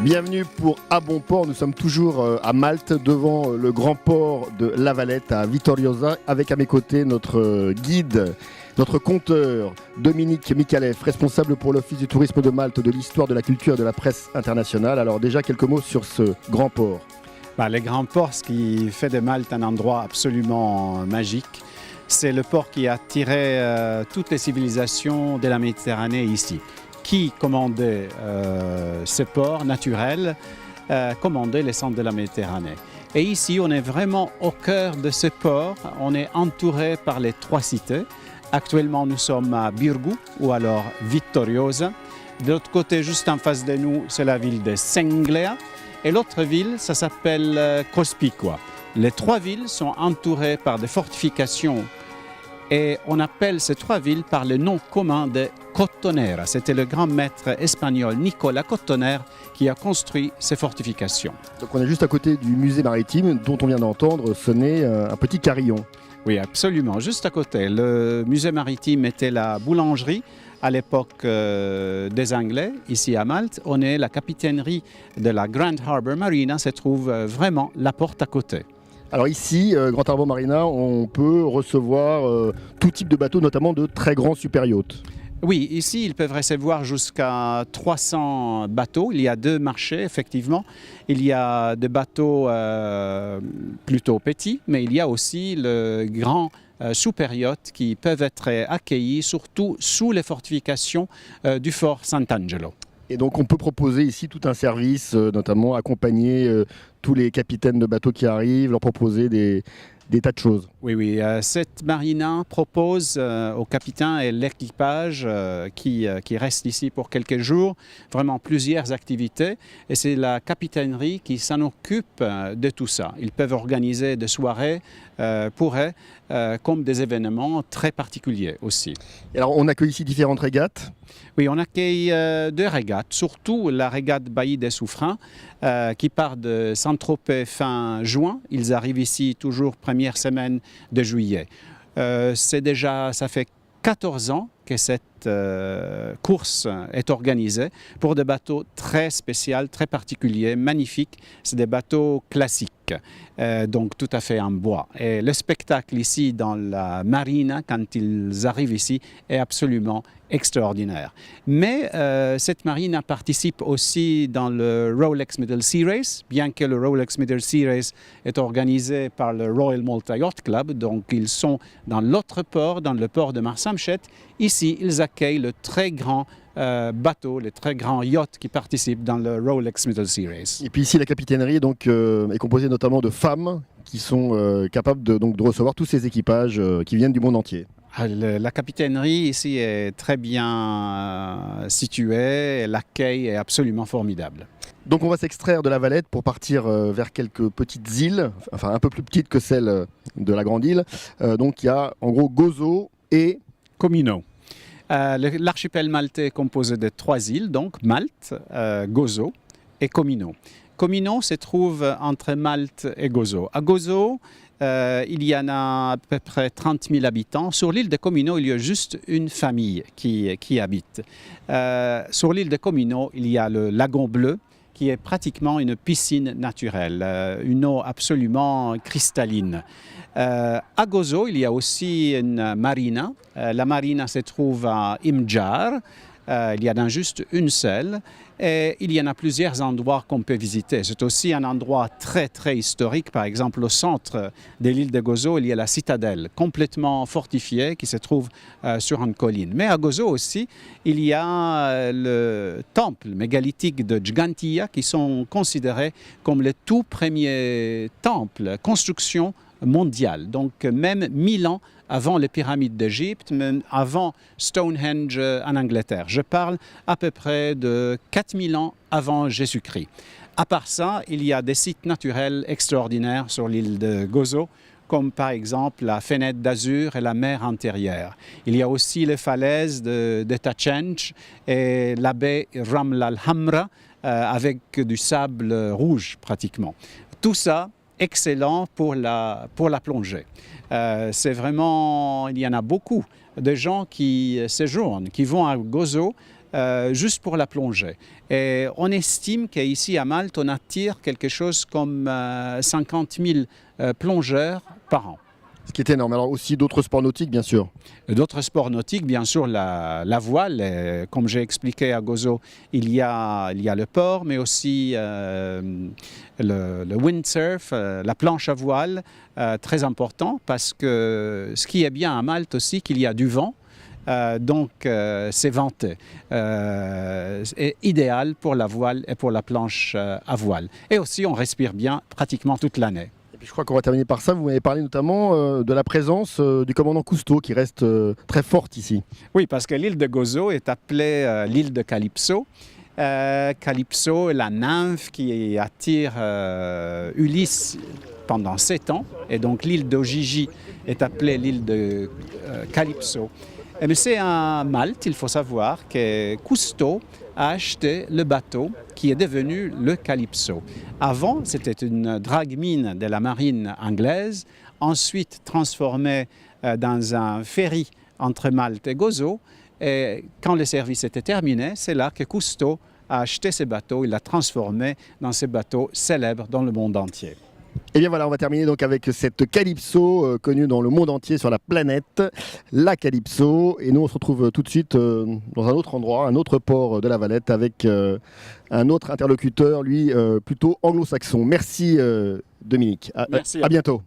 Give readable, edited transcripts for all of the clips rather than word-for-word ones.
Bienvenue pour À Bon Port, nous sommes toujours à Malte devant le grand port de La Valette à Vittoriosa avec à mes côtés notre guide, notre conteur Dominique Michalef, responsable pour l'Office du tourisme de Malte, de l'histoire, de la culture et de la presse internationale. Alors déjà quelques mots sur ce grand port. Le grand port, ce qui fait de Malte un endroit absolument magique, c'est le port qui a attiré toutes les civilisations de la Méditerranée ici. Qui commandait ces ports naturels, commandait les centres de la Méditerranée. Et ici, on est vraiment au cœur de ce port. On est entouré par les trois cités. Actuellement, nous sommes à Birgu ou alors Vittoriosa. De l'autre côté, juste en face de nous, c'est la ville de Senglea. Et l'autre ville, ça s'appelle Cospicua. Les trois villes sont entourées par des fortifications. Et on appelle ces trois villes par le nom commun de Cotonera. C'était le grand maître espagnol Nicolas Cotonera qui a construit ces fortifications. Donc on est juste à côté du musée maritime dont on vient d'entendre sonner un petit carillon. Oui, absolument, juste à côté. Le musée maritime était la boulangerie à l'époque des Anglais, ici à Malte. On est la capitainerie de la Grand Harbour Marina, se trouve vraiment la porte à côté. Alors ici, Grand Harbour Marina, on peut recevoir tout type de bateaux, notamment de très grands super yachts. Oui, ici, ils peuvent recevoir jusqu'à 300 bateaux. Il y a deux marchés, effectivement. Il y a des bateaux plutôt petits, mais il y a aussi le grand super yacht qui peuvent être accueillis, surtout sous les fortifications du fort Sant'Angelo. Et donc on peut proposer ici tout un service, notamment accompagner tous les capitaines de bateaux qui arrivent, leur proposer des tas de choses. Oui, cette marina propose aux capitaines et l'équipage qui reste ici pour quelques jours, vraiment plusieurs activités. Et c'est la capitainerie qui s'en occupe de tout ça. Ils peuvent organiser des soirées pour eux, comme des événements très particuliers aussi. Et alors on accueille ici différentes régates. Oui, on accueille deux régates, surtout la régate Bailly des Soufrins qui part de Saint-Tropez fin juin. Ils arrivent ici toujours première semaine de juillet. Ça fait 14 ans que cette course est organisée pour des bateaux très spéciaux, très particuliers, magnifiques. C'est des bateaux classiques, donc tout à fait en bois. Et le spectacle ici dans la marina, quand ils arrivent ici, est absolument extraordinaire. Mais cette marina participe aussi dans le Rolex Middle Sea Race, bien que le Rolex Middle Sea Race est organisé par le Royal Malta Yacht Club, donc ils sont dans l'autre port, dans le port de Marsamxett. Ici, ils accueillent le très grand bateau, les très grands yachts qui participent dans le Rolex Middle Sea Race. Et puis ici, la capitainerie est composée notamment de femmes qui sont capables de recevoir tous ces équipages qui viennent du monde entier. La capitainerie ici est très bien située, l'accueil est absolument formidable. Donc on va s'extraire de la Valette pour partir vers quelques petites îles, enfin un peu plus petites que celles de la grande île. Donc il y a en gros Gozo et Comino. L'archipel maltais est composé de trois îles, donc Malte, Gozo et Comino. Comino se trouve entre Malte et Gozo. À Gozo, il y en a à peu près 30 000 habitants. Sur l'île de Comino, il y a juste une famille qui habite. Sur l'île de Comino, il y a le lagon bleu, qui est pratiquement une piscine naturelle, une eau absolument cristalline. À Gozo, il y a aussi une marina. La marina se trouve à Imjar. Il y en a juste une seule. Et il y en a plusieurs endroits qu'on peut visiter. C'est aussi un endroit très, très historique. Par exemple, au centre de l'île de Gozo, il y a la citadelle complètement fortifiée qui se trouve sur une colline. Mais à Gozo aussi, il y a le temple mégalithique de Gigantia qui sont considérés comme les tout premiers temples, constructions mondial. Donc même 1000 ans avant les pyramides d'Égypte, même avant Stonehenge en Angleterre. Je parle à peu près de 4000 ans avant Jésus-Christ. À part ça, il y a des sites naturels extraordinaires sur l'île de Gozo, comme par exemple la fenêtre d'Azur et la mer intérieure. Il y a aussi les falaises de Tachench et la baie Raml al-Hamra avec du sable rouge pratiquement. Tout ça, excellent pour la plongée. C'est vraiment, il y en a beaucoup de gens qui séjournent, qui vont à Gozo juste pour la plongée. Et on estime qu'ici à Malte, on attire quelque chose comme 50 000 plongeurs par an. Ce qui est énorme. Alors aussi d'autres sports nautiques, bien sûr. D'autres sports nautiques, bien sûr, la voile. Et comme j'ai expliqué à Gozo, il y a le port, mais aussi le windsurf, la planche à voile, très important, parce que ce qui est bien à Malte aussi, qu'il y a du vent. Donc c'est venté, est idéal pour la voile et pour la planche à voile. Et aussi on respire bien pratiquement toute l'année. Et puis je crois qu'on va terminer par ça. Vous m'avez parlé notamment de la présence du commandant Cousteau qui reste très forte ici. Oui, parce que l'île de Gozo est appelée l'île de Calypso. Calypso est la nymphe qui attire Ulysse pendant 7 ans. Et donc l'île d'Ojiji est appelée l'île de Calypso. Mais c'est à Malte, il faut savoir que Cousteau a acheté le bateau qui est devenu le Calypso. Avant, c'était une drague-mine de la marine anglaise, ensuite transformée dans un ferry entre Malte et Gozo. Et quand le service était terminé, c'est là que Cousteau a acheté ce bateau, il l'a transformé dans ce bateau célèbre dans le monde entier. Et bien voilà, on va terminer donc avec cette Calypso connue dans le monde entier sur la planète, la Calypso. Et nous on se retrouve tout de suite dans un autre endroit, un autre port de la Valette avec un autre interlocuteur, lui plutôt anglo-saxon. Merci Dominique, Merci à bientôt.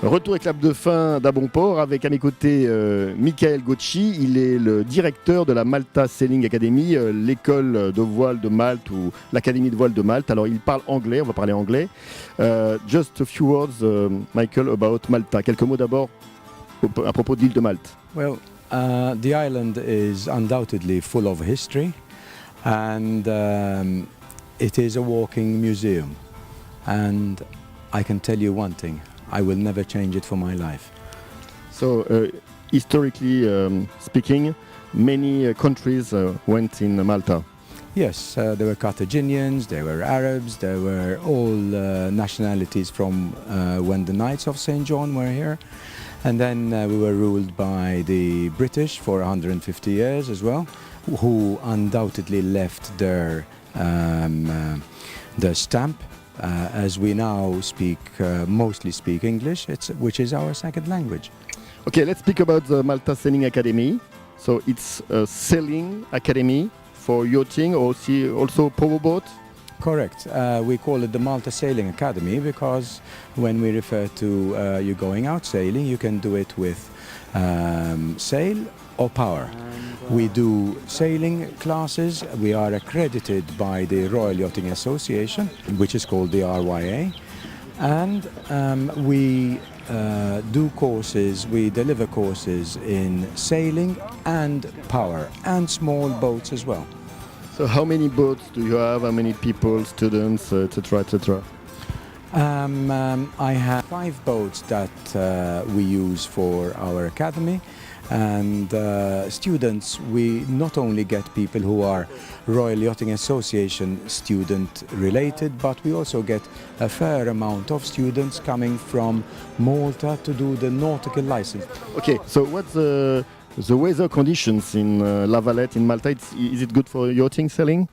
Retour et clap de fin d'À Bon Port avec à mes côtés Michael Gocci. Il est le directeur de la Malta Sailing Academy, l'école de voile de Malte ou l'académie de voile de Malte. Alors il parle anglais, on va parler anglais. Just a few words, Michael, about Malta. Quelques mots d'abord à propos de l'île de Malte. Well, the island is undoubtedly full of history and it is a walking museum. And I can tell you one thing. I will never change it for my life. So, historically speaking, many countries went in Malta. Yes, there were Carthaginians, there were Arabs, there were all nationalities from when the Knights of St. John were here. And then we were ruled by the British for 150 years as well, who undoubtedly left their stamp. As we now mostly speak English, which is our second language. Okay, let's speak about the Malta Sailing Academy. So it's a sailing academy for yachting or also powerboat? Correct. We call it the Malta Sailing Academy because when we refer to you going out sailing, you can do it with sail or power. We do sailing classes. We are accredited by the Royal Yachting Association, which is called the RYA. And we do courses, we deliver courses in sailing and power and small boats as well. So how many boats do you have? How many people, students, etc., etc.? I have 5 boats that we use for our academy. And students, we not only get people who are Royal Yachting Association student related, but we also get a fair amount of students coming from Malta to do the nautical license. Okay, so what's the weather conditions in La Valette in Malta? Is it good for yachting sailing?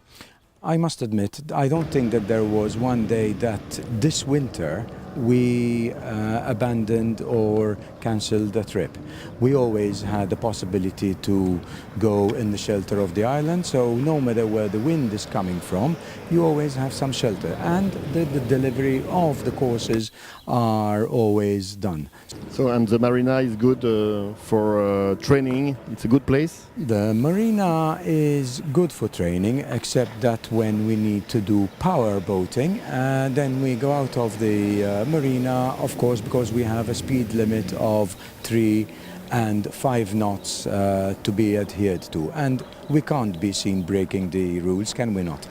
I must admit, I don't think that there was one day that this winter we abandoned or cancelled the trip. We always had the possibility to go in the shelter of the island, so no matter where the wind is coming from, you always have some shelter, and the delivery of the courses are always done. So, and the marina is good for training. It's a good place. The marina is good for training, except that when we need to do power boating, then we go out of the marina, of course, because we have a speed limit of 3 and 5 knots to be adhered to. And we can't be seen breaking the rules, can we not?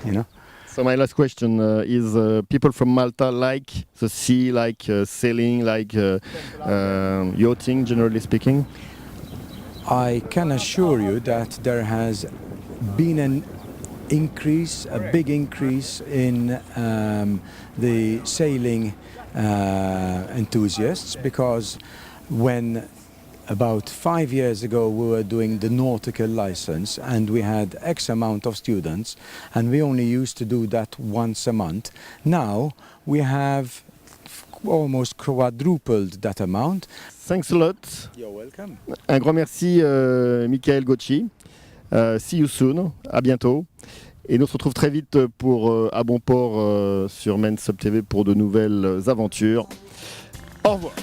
You know? So my last question is: people from Malta like the sea, like sailing, like yachting, generally speaking? I can assure you that there has been an increase, a big increase in the sailing enthusiasts, because when about 5 years ago we were doing the nautical license and we had X amount of students and we only used to do that once a month. Now we have almost quadrupled that amount. Thanks a lot. You're welcome. Un grand merci, Michael Gauchy. See you soon. À bientôt. Et nous se retrouve très vite pour À Bon Port sur Main Sub TV pour de nouvelles aventures. Au revoir.